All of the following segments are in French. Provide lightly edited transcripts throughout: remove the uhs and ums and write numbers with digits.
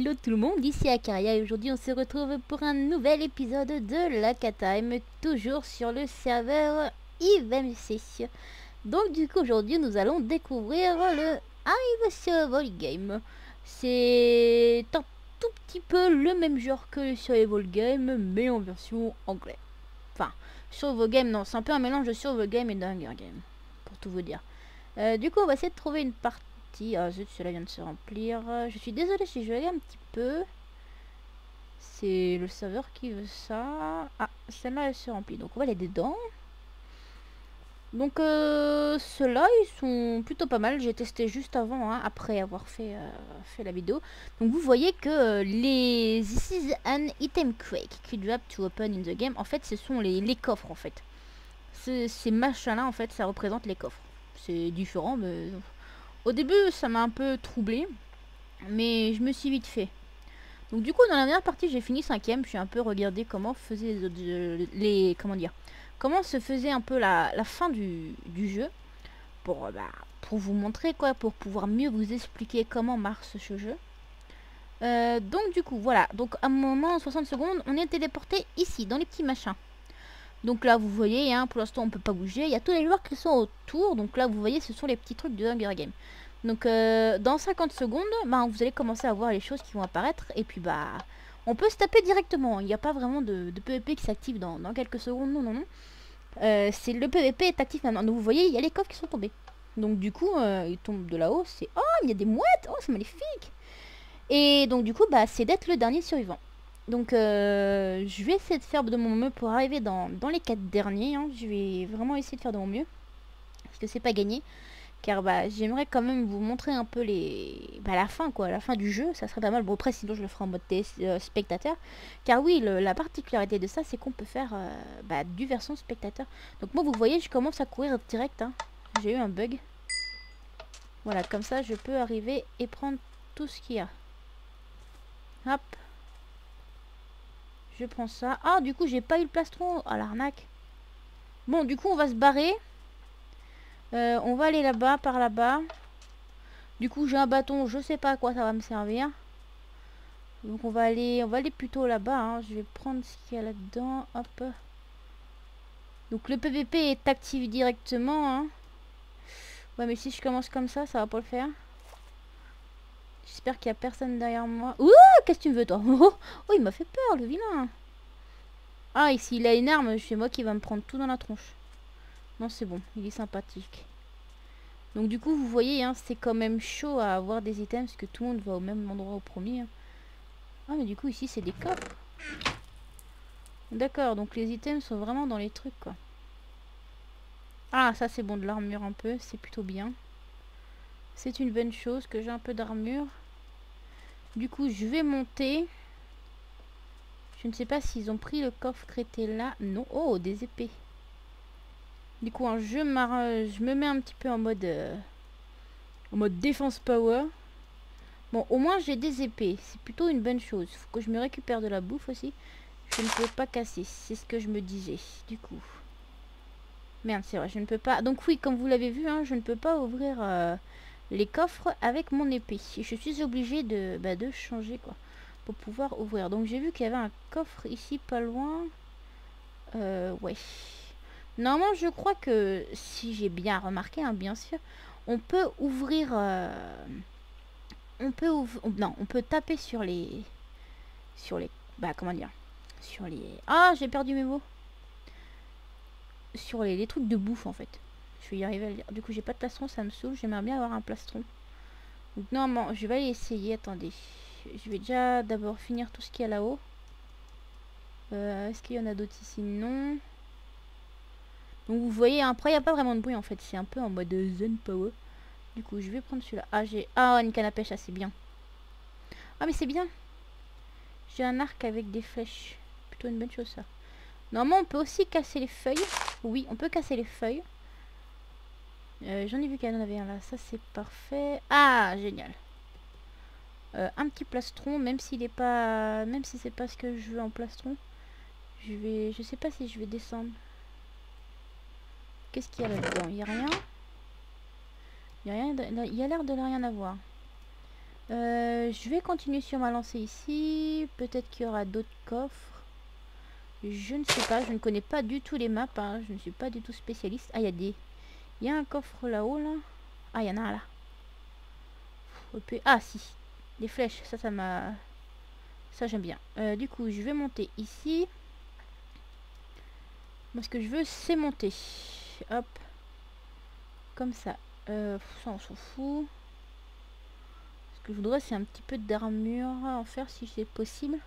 Hello tout le monde, ici Akaria et aujourd'hui on se retrouve pour un nouvel épisode de l'Akatime, toujours sur le serveur IVMC. Donc du coup aujourd'hui nous allons découvrir le Hive Survival Game. C'est un tout petit peu le même genre que le Survival Game mais en version anglais. Enfin, Survival Game non, c'est un peu un mélange de Survival Game et d'Hunger Game, pour tout vous dire. Du coup on va essayer de trouver une partie. Ah zut, cela vient de se remplir. Je suis désolée si je vais aller un petit peu. C'est le serveur qui veut ça. Ah, celle-là elle se remplit. Donc on va aller dedans. Donc ceux-là ils sont plutôt pas mal. J'ai testé juste avant, hein, après avoir fait la vidéo. Donc vous voyez que les This is an item crate qui drop to open in the game. En fait ce sont les coffres en fait. Ces machins là en fait ça représente les coffres. C'est différent mais... Au début, ça m'a un peu troublé, mais je me suis vite fait. Donc du coup, dans la dernière partie, j'ai fini 5ème. Je suis un peu regardé comment faisaient les autres, comment dire, comment se faisait un peu la fin du jeu pour vous montrer quoi, pour pouvoir mieux vous expliquer comment marche ce jeu. Donc du coup, voilà. Donc à un moment, en 60 secondes, on est téléporté ici, dans les petits machins. Donc là, vous voyez, hein, pour l'instant, on peut pas bouger. Il y a tous les joueurs qui sont autour. Donc là, vous voyez, ce sont les petits trucs de Hunger Game. Donc dans 50 secondes, vous allez commencer à voir les choses qui vont apparaître. Et puis on peut se taper directement. Il n'y a pas vraiment de PVP qui s'active dans quelques secondes. Non, non, non. C'est le PVP est actif maintenant. Donc vous voyez, il y a les coffres qui sont tombés. Donc du coup, ils tombent de là-haut. C'est... Oh, il y a des mouettes. Oh, c'est magnifique. Et donc du coup, c'est d'être le dernier survivant. Donc je vais essayer de faire de mon mieux pour arriver dans les 4 derniers. Hein. Je vais vraiment essayer de faire de mon mieux. Parce que c'est pas gagné. Car j'aimerais quand même vous montrer un peu la fin quoi, la fin du jeu, ça serait pas mal. Bon après sinon je le ferai en mode spectateur. Car oui, la particularité de ça c'est qu'on peut faire du version spectateur. Donc moi vous voyez je commence à courir direct. Hein. J'ai eu un bug. Voilà, comme ça je peux arriver et prendre tout ce qu'il y a. Hop. Je prends ça. Ah du coup j'ai pas eu le plastron. Ah l'arnaque. Bon du coup on va se barrer. On va aller là-bas, par là-bas. Du coup j'ai un bâton, je sais pas à quoi ça va me servir. Donc on va aller plutôt là-bas. Hein. Je vais prendre ce qu'il y a là-dedans. Hop. Donc le PVP est actif directement. Hein. Ouais mais si je commence comme ça va pas le faire. J'espère qu'il y a personne derrière moi. Ouh, qu'est-ce que tu me veux toi? Oh il m'a fait peur le vilain. Ah ici il a une arme, c'est moi qui va me prendre tout dans la tronche. Non c'est bon, il est sympathique. Donc du coup vous voyez hein, c'est quand même chaud à avoir des items parce que tout le monde va au même endroit au premier. Hein. Ah mais du coup ici c'est des coffres. D'accord, donc les items sont vraiment dans les trucs quoi. Ah ça c'est bon, de l'armure un peu, c'est plutôt bien. C'est une bonne chose que j'ai un peu d'armure. Du coup je vais monter. Je ne sais pas s'ils ont pris le coffre crété là. Non, oh des épées. Du coup hein, je me mets un petit peu en mode défense power. Bon au moins j'ai des épées, c'est plutôt une bonne chose. Faut que je me récupère de la bouffe aussi. Je ne peux pas casser, c'est ce que je me disais du coup. Merde c'est vrai, je ne peux pas. Donc oui comme vous l'avez vu hein, je ne peux pas ouvrir les coffres avec mon épée. Et je suis obligée de changer quoi. Pour pouvoir ouvrir. Donc j'ai vu qu'il y avait un coffre ici pas loin. Ouais. Normalement je crois que si j'ai bien remarqué hein, bien sûr. On peut ouvrir... on peut taper sur les... comment dire? Sur les... Ah j'ai perdu mes mots. Sur les trucs de bouffe en fait. Je vais y arriver à le dire. Du coup j'ai pas de plastron, ça me saoule. J'aimerais bien avoir un plastron. Donc normalement je vais aller essayer. Attendez. Je vais déjà d'abord finir tout ce qu'il y a là-haut. Est-ce qu'il y en a d'autres ici? Non. Donc vous voyez après il n'y a pas vraiment de bruit en fait. C'est un peu en mode zen power. Du coup je vais prendre celui-là. Ah j'ai... Ah une canne à pêche, ah c'est bien. Ah mais c'est bien. J'ai un arc avec des flèches. Plutôt une bonne chose ça. Normalement on peut aussi casser les feuilles. Oui on peut casser les feuilles. J'en ai vu qu'il y en avait un là, ça c'est parfait. Ah génial. Un petit plastron, même s'il est pas, même si c'est pas ce que je veux en plastron. Je sais pas si je vais descendre. Qu'est-ce qu'il y a là-dedans? Il y a rien. Il y a rien. Il y a l'air de rien avoir. Je vais continuer sur ma lancée ici. Peut-être qu'il y aura d'autres coffres. Je ne sais pas, je ne connais pas du tout les maps, hein. Je ne suis pas du tout spécialiste. Ah, il y a un coffre là-haut, là. Ah, il y en a un là. Ah, si. Des flèches, ça m'a... Ça, j'aime bien. Du coup, je vais monter ici. Moi, ce que je veux, c'est monter. Hop. Comme ça. Ça, on s'en fout. Ce que je voudrais, c'est un petit peu d'armure en fer, si c'est possible.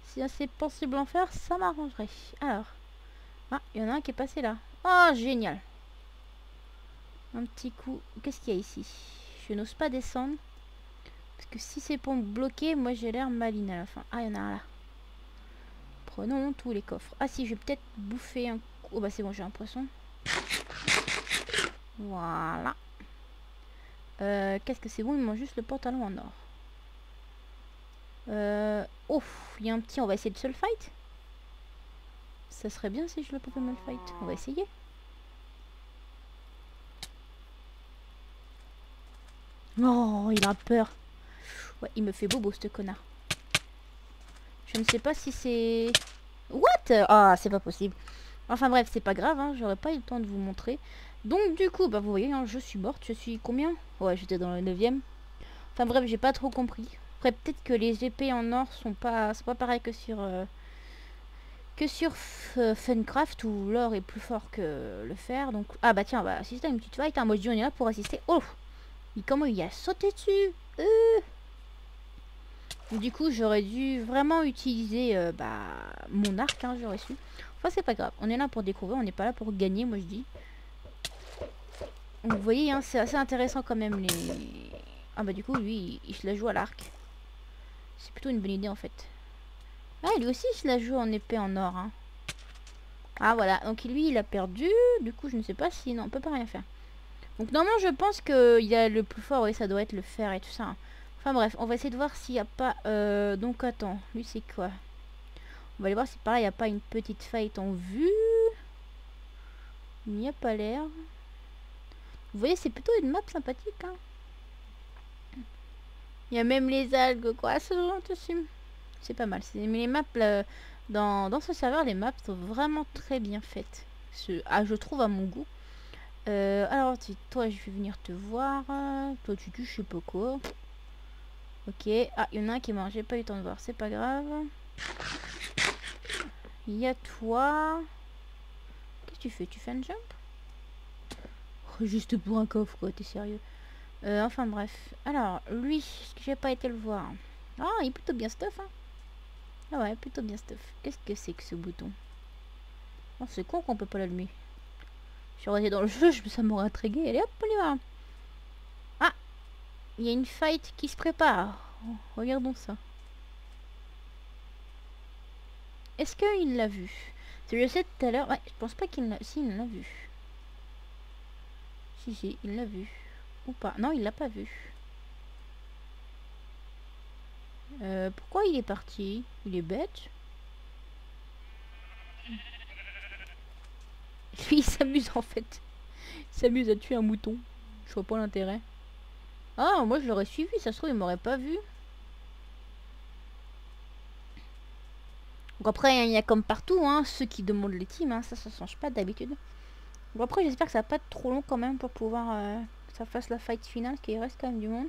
Si c'est possible en faire, ça m'arrangerait. Alors. Ah, il y en a un qui est passé là. Oh, génial. Un petit coup. Qu'est-ce qu'il y a ici? Je n'ose pas descendre. Parce que si c'est pour me bloquer, moi j'ai l'air maline à la fin. Ah, il y en a un là. Prenons tous les coffres. Ah si, je vais peut-être bouffer un... Oh bah c'est bon, j'ai un poisson. Voilà. Qu'est-ce que c'est bon? Il me manque juste le pantalon en or. Oh, il y a un petit... On va essayer de se le fight. Ça serait bien si je le pouvais me le fight. On va essayer. Oh, il a peur. Ouais, il me fait bobo, ce connard. Je ne sais pas si c'est... What? Ah, c'est pas possible. Enfin bref, c'est pas grave, hein, j'aurais pas eu le temps de vous montrer. Donc du coup, bah vous voyez, hein, je suis morte. Je suis combien? Ouais, j'étais dans le 9e. Enfin bref, j'ai pas trop compris. Après, peut-être que les épées en or sont pas pareil que sur Funcraft, où l'or est plus fort que le fer. Donc, ah bah tiens, on va assister à une petite fight, hein. Moi je dis on est là pour assister. Oh, mais comment il a sauté dessus? Du coup, j'aurais dû vraiment utiliser mon arc, hein, j'aurais su. Enfin, c'est pas grave. On est là pour découvrir, on n'est pas là pour gagner, moi je dis. Vous voyez, hein, c'est assez intéressant quand même les... Ah bah du coup, lui, il se la joue à l'arc. C'est plutôt une bonne idée en fait. Ah, lui aussi, il se la joue en épée en or. Hein. Ah voilà, donc lui, il a perdu. Du coup, je ne sais pas si... Non, on peut pas rien faire. Donc normalement, je pense qu'il y a le plus fort, oui, ça doit être le fer et tout ça. Hein. Enfin bref, on va essayer de voir s'il n'y a pas... Donc attends, lui c'est quoi? On va aller voir si par là il n'y a pas une petite fight en vue. Il n'y a pas l'air. Vous voyez, c'est plutôt une map sympathique. Hein. Il y a même les algues, quoi. C'est pas mal. Mais les maps, dans ce serveur, les maps sont vraiment très bien faites. Je trouve à mon goût. Alors, toi, je vais venir te voir. Toi, tu tues, je sais pas quoi. Ok. Ah, il y en a un qui est mort. J'ai pas eu le temps de voir. C'est pas grave. Il y a toi. Qu'est-ce que tu fais? Tu fais un jump? Oh, juste pour un coffre, quoi. T'es sérieux? Enfin, bref. Alors, lui, est-ce que j'ai pas été le voir? Ah, il est plutôt bien stuff, hein. Ah ouais, plutôt bien stuff. Qu'est-ce que c'est que ce bouton? Oh, c'est con qu'on peut pas l'allumer. Je suis resté dans le jeu, ça m'aurait intrigué. Allez hop, on y va. Ah, il y a une fight qui se prépare. Oh, regardons ça. Est-ce qu'il l'a vu? Si je sais tout à l'heure... Ouais, je pense pas qu'il l'a... Si, il l'a vu. Si, il l'a vu. Ou pas. Non, il l'a pas vu. Pourquoi il est parti? Il est bête. Lui, il s'amuse en fait. Il s'amuse à tuer un mouton. Je vois pas l'intérêt. Ah, moi je l'aurais suivi. Ça se trouve, il m'aurait pas vu. Donc après, il y a comme partout, hein, ceux qui demandent les teams. Hein, ça change pas d'habitude. Bon, après, j'espère que ça va pas être trop long quand même pour pouvoir que ça fasse la fight finale, qu'il reste quand même du monde.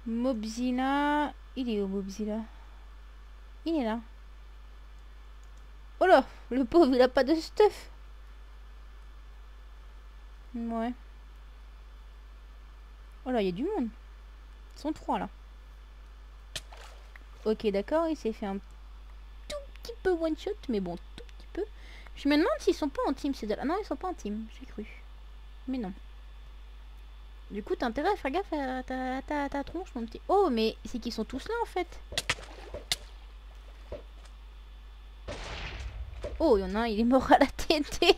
Mobzilla. Il est où, Mobzilla? Il est là. Oh là, le pauvre, il a pas de stuff. Ouais. Oh là, il y a du monde. Ils sont 3 là. Ok, d'accord, il s'est fait un tout petit peu one shot, mais bon, tout petit peu. Je me demande s'ils sont pas en team ces deux-là. Non, ils sont pas en team, j'ai cru. Mais non. Du coup, t'as intérêt à faire gaffe à ta tronche, mon petit. Oh, mais c'est qu'ils sont tous là en fait. Oh, il y en a un, il est mort à la TNT.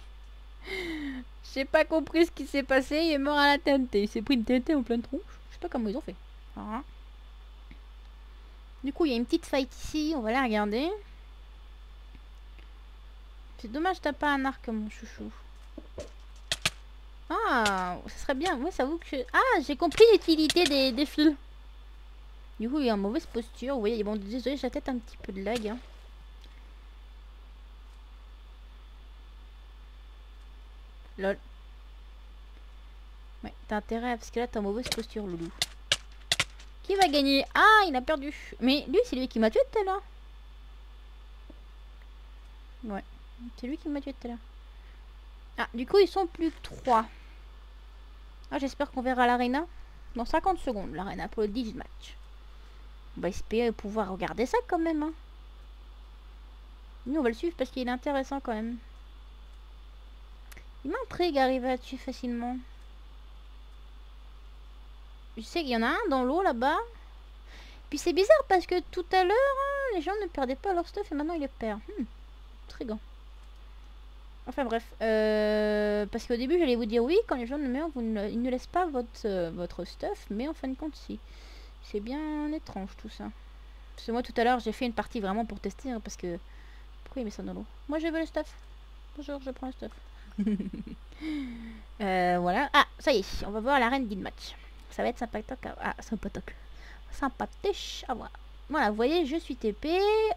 J'ai pas compris ce qui s'est passé, il est mort à la TNT. Il s'est pris une TNT en pleine tronche. Je sais pas comment ils ont fait. Voilà. Du coup, il y a une petite fight ici, on va la regarder. C'est dommage, t'as pas un arc, mon chouchou. Ah, ça serait bien. Moi, ça vaut que je... Ah, j'ai compris l'utilité des fils. Du coup, il est en mauvaise posture. Vous voyez, bon, désolé, j'ai peut-être un petit peu de lag. Hein. Lol. Ouais, t'as intérêt parce que là, t'es en mauvaise posture, loulou. Qui va gagner? Ah, il a perdu. Mais lui, c'est lui qui m'a tué tout à l'heure. Ouais, c'est lui qui m'a tué tout à l'heure. Ah, du coup, ils sont plus que 3. Ah, j'espère qu'on verra l'arena dans 50 secondes, l'arena pour le 10 match. On va espérer pouvoir regarder ça quand même. Hein. Nous, on va le suivre parce qu'il est intéressant quand même. Il m'intrigue d'arriver à tuer facilement. Je sais qu'il y en a un dans l'eau là-bas. Puis c'est bizarre parce que tout à l'heure, hein, les gens ne perdaient pas leur stuff et maintenant ils les perdent. Intriguant. Enfin bref. Parce qu'au début, j'allais vous dire oui, quand les gens ne meurent, ils ne laissent pas votre stuff. Mais en fin de compte, si. C'est bien étrange tout ça. Parce que moi tout à l'heure, j'ai fait une partie vraiment pour tester. Hein, parce que... Pourquoi il met ça dans l'eau? Moi je veux le stuff. Bonjour, je prends le stuff. Voilà. Ah, ça y est, on va voir l'arène match. Ça va être sympatoque. Ah, sympatoque. Sympathique à voir. Voilà, vous voyez, je suis TP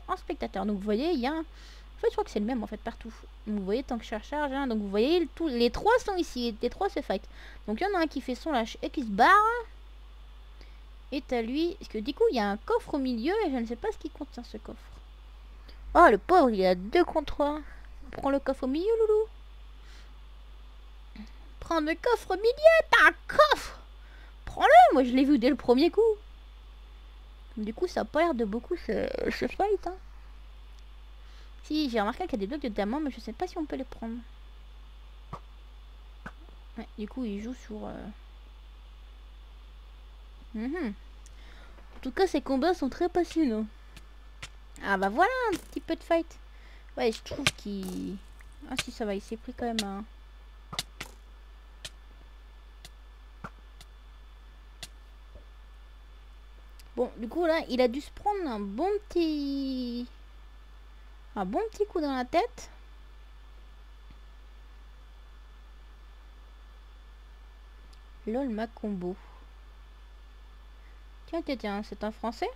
en spectateur. Donc vous voyez, il y a un... En fait, je crois que c'est le même en fait partout. Donc, vous voyez, tant que je charge, hein, donc vous voyez, les 3 sont ici. Les 3 se fight. Donc il y en a un qui fait son lâche et qui se barre. Et à lui, parce que du coup, il y a un coffre au milieu et je ne sais pas ce qui contient ce coffre. Oh, le pauvre, il a 2 contre 1. Prends le coffre au milieu, loulou. Prends le coffre au milieu, t'as un coffre. Prends-le, moi je l'ai vu dès le premier coup. Du coup, ça a pas l'air de beaucoup se fight. Hein. Si, j'ai remarqué qu'il y a des blocs de diamants, mais je sais pas si on peut les prendre. Ouais, du coup, il joue sur... En tout cas, ces combats sont très passionnants. Ah bah voilà, un petit peu de fight. Ouais, je trouve qu'il... Ah si, ça va, il s'est pris quand même un... Bon, du coup, là, il a dû se prendre un bon petit coup dans la tête. Lol, ma combo. Tiens, tiens, tiens, c'est un français.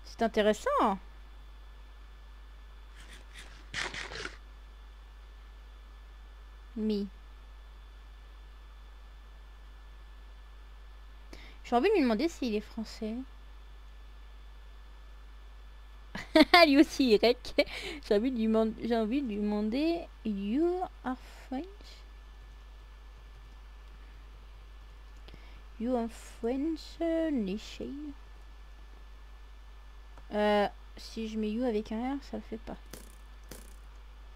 C'est intéressant. Mi. J'ai envie de lui demander s'il est français. Lui aussi, Eric. J'ai envie de lui demander You are French? You are French, Niché. Si je mets You avec un R, ça le fait pas.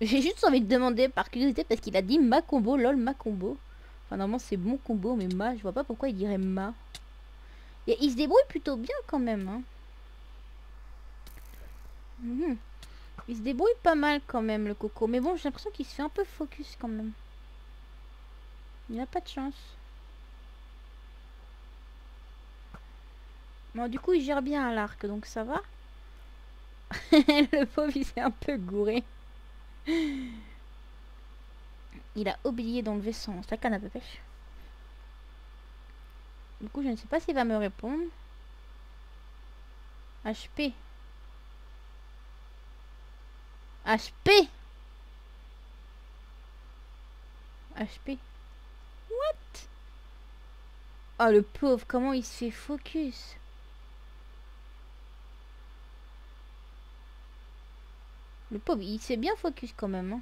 J'ai juste envie de demander par curiosité parce qu'il a dit ma combo, lol, ma combo. Enfin, normalement, c'est mon combo, mais ma, je vois pas pourquoi il dirait ma. Et il se débrouille plutôt bien quand même. Hein. Il se débrouille pas mal quand même, le coco. Mais bon, j'ai l'impression qu'il se fait un peu focus quand même. Il n'a pas de chance. Bon, du coup, il gère bien à l'arc, donc ça va. Le pauvre, il s'est un peu gouré. Il a oublié d'enlever sa canne à pêche. Du coup, je ne sais pas s'il va me répondre. HP. HP. HP. What? Oh, le pauvre, comment il se fait focus. Le pauvre, il s'est bien focus quand même. Hein.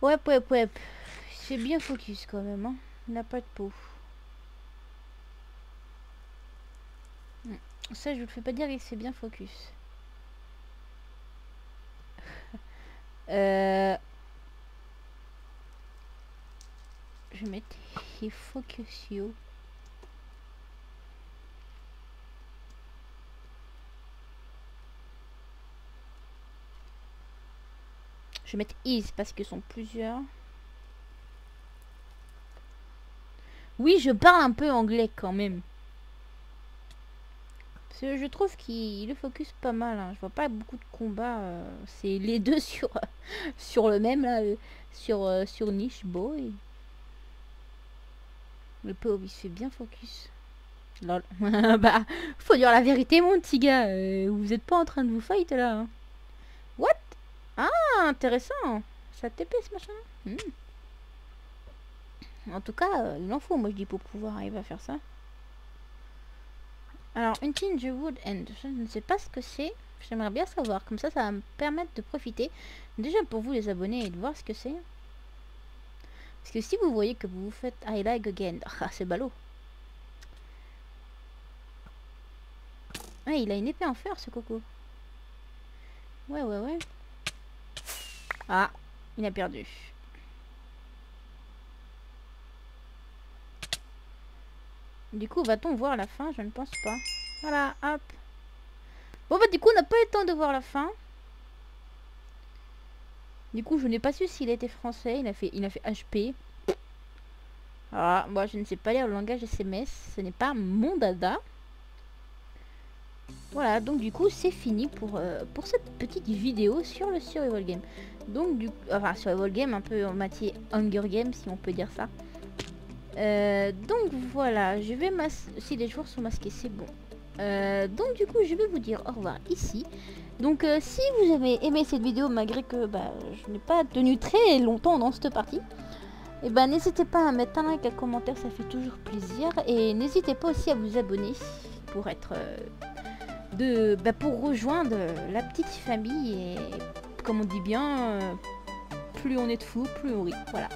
Ouais. Il s'est bien focus quand même. Hein. Il n'a pas de peau. Ça, je vous le fais pas dire, il s'est bien focus. Je vais mettre he focus you. Je vais mettre is parce qu'ils sont plusieurs. Oui, je parle un peu anglais quand même. Parce que je trouve qu'il le focus pas mal. Hein. Je vois pas beaucoup de combats. C'est les deux sur le même là, sur Niche Boy. Le pauvre, il se fait bien focus. Lol. Bah, faut dire la vérité, mon petit gars. Vous êtes pas en train de vous fight là. Hein. What? Ah, intéressant. Ça TP ce machin. En tout cas, il en faut, moi je dis, pour pouvoir arriver à faire ça. Alors, une Wood End. Je ne sais pas ce que c'est. J'aimerais bien savoir. Comme ça va me permettre de profiter. Déjà pour vous les abonnés et de voir ce que c'est. Parce que si vous voyez que vous vous faites I like again. Ah, c'est ballot. Ah, il a une épée en fer ce coco. Ouais. Ah, il a perdu. Du coup, va-t-on voir la fin? Je ne pense pas. Voilà, hop. Bon bah du coup, on n'a pas eu le temps de voir la fin. Du coup, je n'ai pas su s'il était français. Il a fait HP. Ah, moi, je ne sais pas lire le langage SMS. Ce n'est pas mon dada. Voilà, donc du coup, c'est fini pour cette petite vidéo sur le survival game. Donc, enfin, survival game, un peu en matière Hunger Game, si on peut dire ça. Donc voilà, je vais si les joueurs sont masqués, c'est bon. Donc du coup, je vais vous dire au revoir ici. Donc si vous avez aimé cette vidéo, malgré que je n'ai pas tenu très longtemps dans cette partie, et n'hésitez pas à mettre un like, un commentaire, ça fait toujours plaisir. Et n'hésitez pas aussi à vous abonner pour être pour rejoindre la petite famille. Et comme on dit bien, plus on est de fous, plus on rit. Voilà.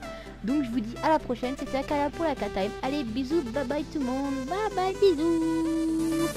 Donc je vous dis à la prochaine, c'était Akala pour la Cat Time. Allez, bisous, bye bye tout le monde, bye bye, bisous.